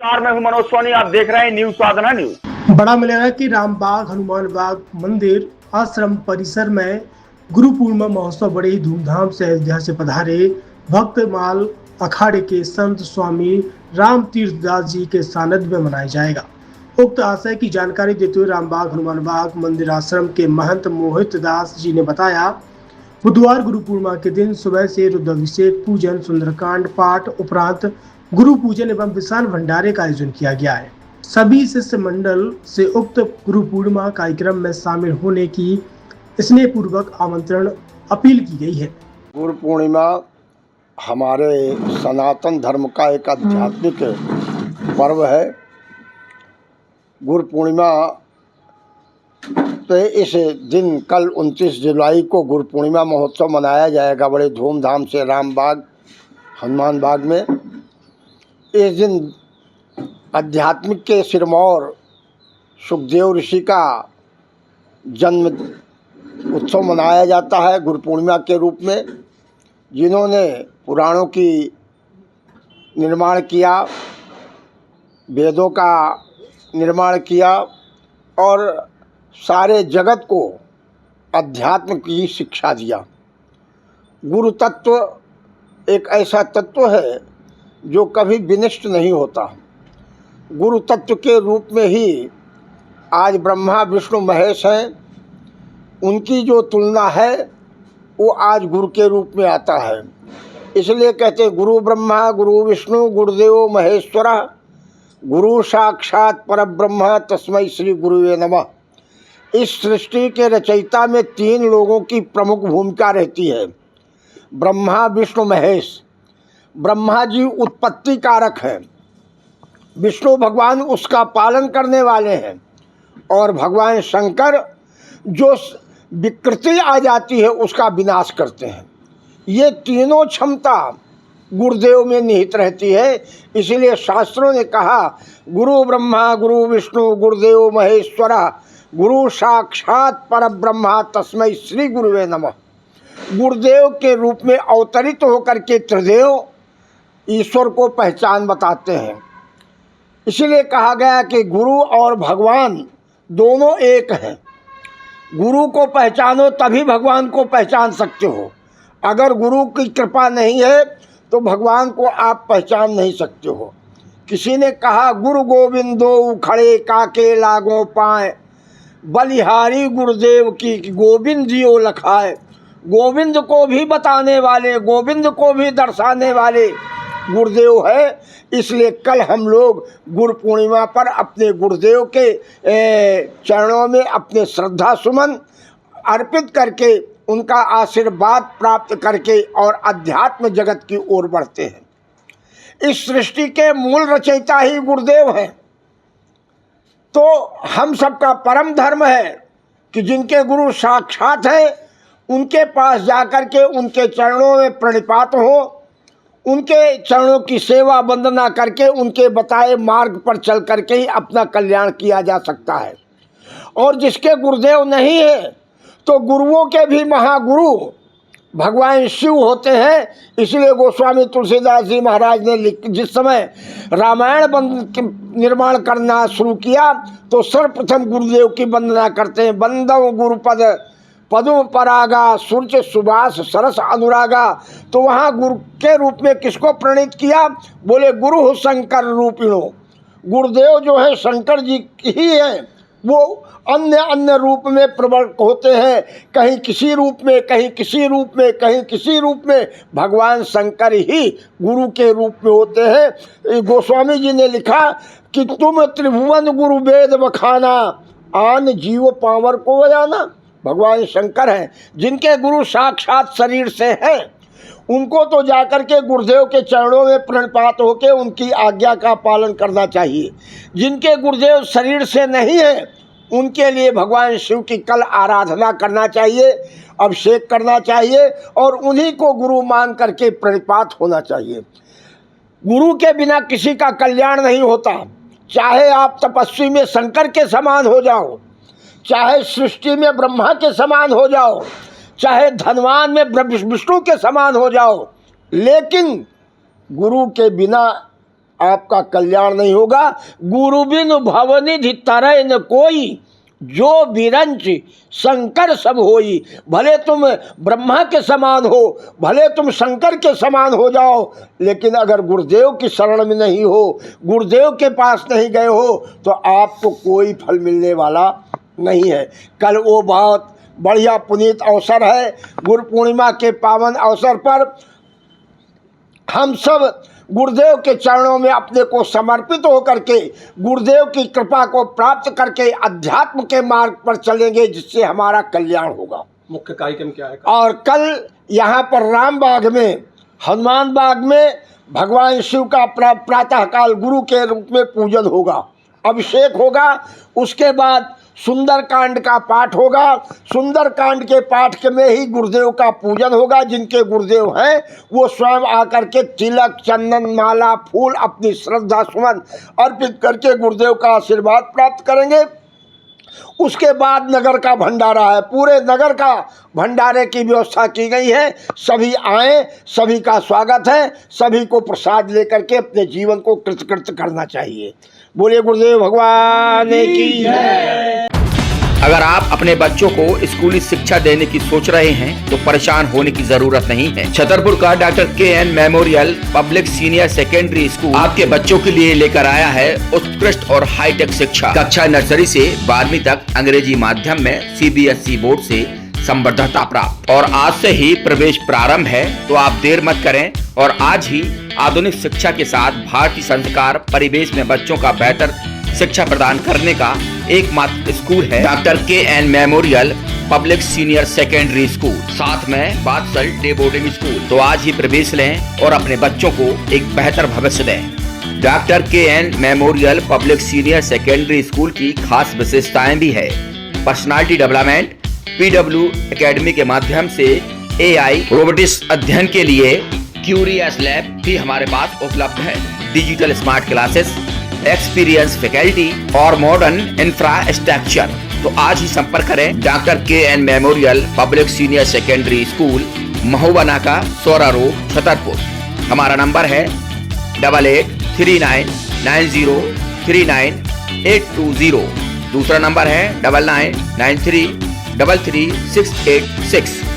नमस्कार, मैं हूं मनोज सोनी। आप देख रहे हैं न्यूज साधना न्यूज। बड़ा मिलेगा कि रामबाग हनुमान बाग मंदिर आश्रम परिसर में गुरु पूर्णिमा महोत्सव बड़े ही धूमधाम से अयोध्या से पधारे भक्तमाल अखाड़े के संत स्वामी राम तीर्थ दास जी के सानिध्य में मनाया जाएगा। उक्त आशय की जानकारी देते हुए रामबाग हनुमान बाग मंदिर आश्रम के महंत मोहित दास जी ने बताया, बुधवार गुरु पूर्णिमा के दिन सुबह से रुद्राभिषेक, पूजन, सुंदरकांड पाठ उपरांत गुरु पूजन एवं विशाल भंडारे का आयोजन किया गया है। सभी शिष्य मंडल से उक्त गुरु पूर्णिमा कार्यक्रम में शामिल होने की स्नेह पूर्वक आमंत्रण अपील की गई है। गुरु पूर्णिमा हमारे सनातन धर्म का एक आध्यात्मिक पर्व है। गुरु पूर्णिमा पे इस दिन कल 29 जुलाई को गुरु पूर्णिमा महोत्सव मनाया जाएगा बड़े धूमधाम से रामबाग हनुमान बाग में। इस दिन आध्यात्मिक के सिरमौर सुखदेव ऋषि का जन्म उत्सव मनाया जाता है गुरु पूर्णिमा के रूप में, जिन्होंने पुराणों की निर्माण किया, वेदों का निर्माण किया और सारे जगत को अध्यात्म की शिक्षा दिया। गुरु तत्व एक ऐसा तत्व है जो कभी विनष्ट नहीं होता। गुरु तत्व के रूप में ही आज ब्रह्मा विष्णु महेश हैं, उनकी जो तुलना है वो आज गुरु के रूप में आता है। इसलिए कहते गुरु ब्रह्मा गुरु विष्णु गुरुदेव महेश्वर गुरु साक्षात परब्रह्म तस्मै श्री गुरुवे नमः। इस सृष्टि के रचयिता में 3 लोगों की प्रमुख भूमिका रहती है, ब्रह्मा विष्णु महेश। ब्रह्मा जी उत्पत्ति कारक हैं, विष्णु भगवान उसका पालन करने वाले हैं और भगवान शंकर जो विकृति आ जाती है उसका विनाश करते हैं। ये तीनों क्षमता गुरुदेव में निहित रहती है। इसलिए शास्त्रों ने कहा गुरु ब्रह्मा गुरु विष्णु गुरुदेव महेश्वर गुरु साक्षात परब्रह्मा तस्मै श्री गुरुवे नमः। गुरुदेव के रूप में अवतरित होकर के त्रिदेव ईश्वर को पहचान बताते हैं। इसलिए कहा गया कि गुरु और भगवान दोनों एक हैं। गुरु को पहचानो तभी भगवान को पहचान सकते हो। अगर गुरु की कृपा नहीं है तो भगवान को आप पहचान नहीं सकते हो। किसी ने कहा गुरु गोविंदो खड़े काके लागो पाए, बलिहारी गुरुदेव की गोविंद जियो लखाए। गोविंद को भी बताने वाले, गोविंद को भी दर्शाने वाले गुरुदेव है। इसलिए कल हम लोग गुरु पूर्णिमा पर अपने गुरुदेव के चरणों में अपने श्रद्धा सुमन अर्पित करके उनका आशीर्वाद प्राप्त करके और अध्यात्म जगत की ओर बढ़ते हैं। इस सृष्टि के मूल रचयिता ही गुरुदेव हैं। तो हम सबका परम धर्म है कि जिनके गुरु साक्षात हैं उनके पास जाकर के उनके चरणों में प्रणिपात हो, उनके चरणों की सेवा वंदना करके उनके बताए मार्ग पर चल करके ही अपना कल्याण किया जा सकता है। और जिसके गुरुदेव नहीं है तो गुरुओं के भी महागुरु भगवान शिव होते हैं। इसलिए गोस्वामी तुलसीदास जी महाराज ने जिस समय रामायण निर्माण करना शुरू किया तो सर्वप्रथम गुरुदेव की वंदना करते हैं। वंदव गुरुपद पद्म परागा सूर्य सुभाष सरस अनुरागा। तो वहाँ गुरु के रूप में किसको प्रणीत किया? बोले गुरु शंकर रूपिणो। गुरुदेव जो है शंकर जी ही है। वो अन्य अन्य रूप में प्रकट होते हैं, कहीं किसी रूप में, कहीं किसी रूप में, कहीं किसी रूप में। भगवान शंकर ही गुरु के रूप में होते हैं। गोस्वामी जी ने लिखा कि तुम त्रिभुवन गुरु वेद बखाना, आन जीव पावर को बजाना। भगवान शंकर हैं जिनके गुरु साक्षात शरीर से हैं। उनको तो जाकर के गुरुदेव के चरणों में प्रणपात होकर उनकी आज्ञा का पालन करना चाहिए। जिनके गुरुदेव शरीर से नहीं है उनके लिए भगवान शिव की कल आराधना करना चाहिए, अभिषेक करना चाहिए और उन्हीं को गुरु मान करके प्रणिपात होना चाहिए। गुरु के बिना किसी का कल्याण नहीं होता। चाहे आप तपस्वी में शंकर के समान हो जाओ, चाहे सृष्टि में ब्रह्मा के समान हो जाओ, चाहे धनवान में विष्णु के समान हो जाओ, लेकिन गुरु के बिना आपका कल्याण नहीं होगा। गुरु बिनु भवनिधि तरह न कोई, जो बिरंच शंकर सब होई। भले तुम ब्रह्मा के समान हो, भले तुम शंकर के समान हो जाओ, लेकिन अगर गुरुदेव की शरण में नहीं हो, गुरुदेव के पास नहीं गए हो, तो आपको कोई फल मिलने वाला नहीं है। कल वो बहुत बढ़िया पुनीत अवसर है, गुरु पूर्णिमा के पावन अवसर पर हम सब गुरुदेव के चरणों में अपने को समर्पित होकर के गुरुदेव की कृपा को प्राप्त करके अध्यात्म के मार्ग पर चलेंगे, जिससे हमारा कल्याण होगा। मुख्य कार्यक्रम क्या है? और कल यहाँ पर रामबाग में, हनुमान बाग में भगवान शिव का प्रातःकाल गुरु के रूप में पूजन होगा, अभिषेक होगा। उसके बाद सुंदरकांड का पाठ होगा। सुंदरकांड के पाठ के में ही गुरुदेव का पूजन होगा। जिनके गुरुदेव हैं वो स्वयं आकर के तिलक, चंदन, माला, फूल अपनी श्रद्धा सुमन अर्पित करके गुरुदेव का आशीर्वाद प्राप्त करेंगे। उसके बाद नगर का भंडारा है, पूरे नगर का भंडारे की व्यवस्था की गई है। सभी आए, सभी का स्वागत है, सभी को प्रसाद लेकर के अपने जीवन को कृतकृत करना चाहिए। बोलिए गुरुदेव भगवान की जय। अगर आप अपने बच्चों को स्कूली शिक्षा देने की सोच रहे हैं तो परेशान होने की जरूरत नहीं है। छतरपुर का doctor K N. Memorial public senior secondary school आपके बच्चों के लिए लेकर आया है उत्कृष्ट और हाईटेक शिक्षा। कक्षा नर्सरी से 12वीं तक अंग्रेजी माध्यम में CBSE बोर्ड से संबद्धता प्राप्त, और आज से ही प्रवेश प्रारंभ है। तो आप देर मत करें और आज ही आधुनिक शिक्षा के साथ भारतीय संस्कार परिवेश में बच्चों का बेहतर शिक्षा प्रदान करने का एकमात्र स्कूल है doctor K N. Memorial public senior secondary school, साथ में बादशाह डे बोर्डिंग स्कूल। तो आज ही प्रवेश लें और अपने बच्चों को एक बेहतर भविष्य दें। Doctor K N. Memorial public senior secondary school की खास विशेषताएं भी है। पर्सनालिटी डेवलपमेंट, PW एकेडमी के माध्यम से AI रोबोटिक्स अध्ययन के लिए क्यूरियस लैब भी हमारे पास उपलब्ध है। Digital smart classes, experience faculty और मॉडर्न इंफ्रास्ट्रक्चर। तो आज ही संपर्क करें doctor K N. Memorial public senior secondary school, Mahua का सोरा रोड, छतरपुर। हमारा नंबर है 8839039820। दूसरा नंबर है 9993333686।